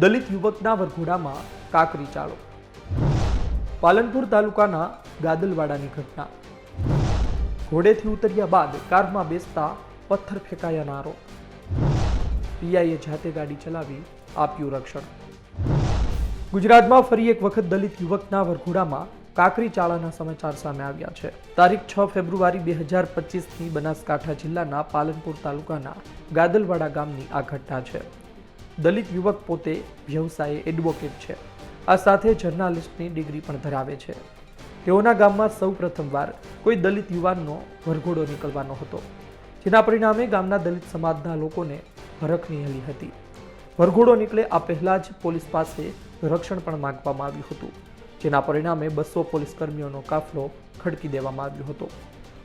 દલિત યુવકના વરઘોડામાં કાકરી ચાળો। પાલનપુર તાલુકાના ગાદલવાડાની ઘટના। ઘોડેથી ઉતર્યા બાદ કારમાં બેસતા પથ્થર ફેંકાયાના આરોપ। પીઆઈએ જાતે ગાડી ચલાવી આપ્યું રક્ષણ। ગુજરાતમાં ફરી એક વખત દલિત યુવકના વરઘોડામાં કાકરી ચાળાના સમાચાર સામે આવ્યા છે। તારીખ 6 ફેબ્રુઆરી 2025ની બનાસકાંઠા જિલ્લાના પાલનપુર તાલુકાના ગાદલવાડા ગામની આ ઘટના છે। દલિત યુવક પોતે વ્યવસાયે એડવોકેટ છે, આ સાથે જર્નાલિસ્ટની ડિગ્રી પણ ધરાવે છે। તેઓના ગામમાં સૌ પ્રથમવાર કોઈ દલિત યુવાનનો વરઘોડો નીકળવાનો હતો, જેના પરિણામે ગામના દલિત સમાજના લોકોને હરખની હેલી હતી। વરઘોડો નીકળે આ પહેલા જ પોલીસ પાસે રક્ષણ પણ માંગવામાં આવ્યું હતું, જેના પરિણામે 200 પોલીસ કર્મીઓનો કાફલો ખડકી દેવામાં આવ્યો હતો।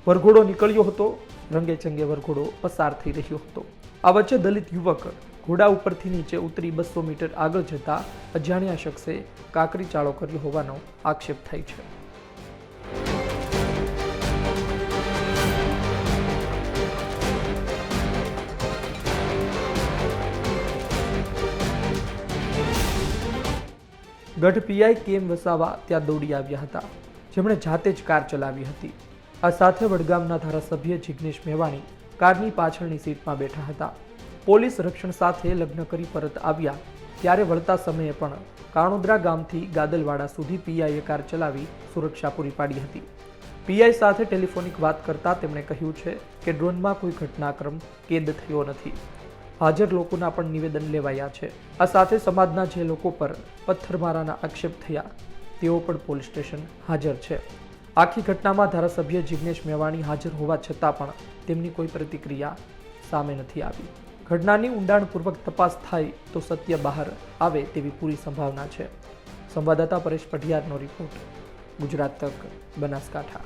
વરઘોડો નીકળ્યો હતો, રંગે ચંગે વરઘોડો પસાર થઈ રહ્યો હતો। આ વચ્ચે દલિત યુવક ઘોડા ઉપરથી નીચે ઉતરી 200 મીટર આગળ જતા અજાણ્યા શખ્સે કાકરી ચાળો કર્યો હોવાનો આક્ષેપ થાય છે। ગઢ પીઆઈ કેમ વસાવા ત્યાં દોડી આવ્યા હતા, જેમણે જાતે જ કાર ચલાવી હતી। આ સાથે વડગામના ધારાસભ્ય જિગ્નેશ મેવાણી કારની પાછળની સીટમાં બેઠા હતા। પોલીસ રક્ષણ સાથે લગ્ન કરી પરત આવ્યા ત્યારે વળતા સમયે પણ કાણોદરા ગામથી ગાદલવાડા સુધી પીઆઈએ કાર ચલાવી સુરક્ષા પૂરી પાડી હતી। પીઆઈ સાથે ટેલિફોનિક વાત કરતા તેમણે કહ્યું છે કે ડ્રોનમાં કોઈ ઘટનાક્રમ કેદ થયો નથી। હાજર લોકોના પણ નિવેદન લેવાયા છે। આ સાથે સમાજના જે લોકો પર પથ્થરમારાના આક્ષેપ થયા તેઓ પણ પોલીસ સ્ટેશન હાજર છે। આખી ઘટનામાં ધારાસભ્ય જિગ્નેશ મેવાણી હાજર હોવા છતાં પણ તેમની કોઈ પ્રતિક્રિયા સામે નથી આવી। ઘટનાની ઊંડાણપૂર્વક તપાસ થાય તો સત્ય બહાર આવે તેવી પૂરી સંભાવના છે। સંવાદદાતા પરેશ પઢિયારનો રિપોર્ટ, ગુજરાત તક, બનાસકાંઠા।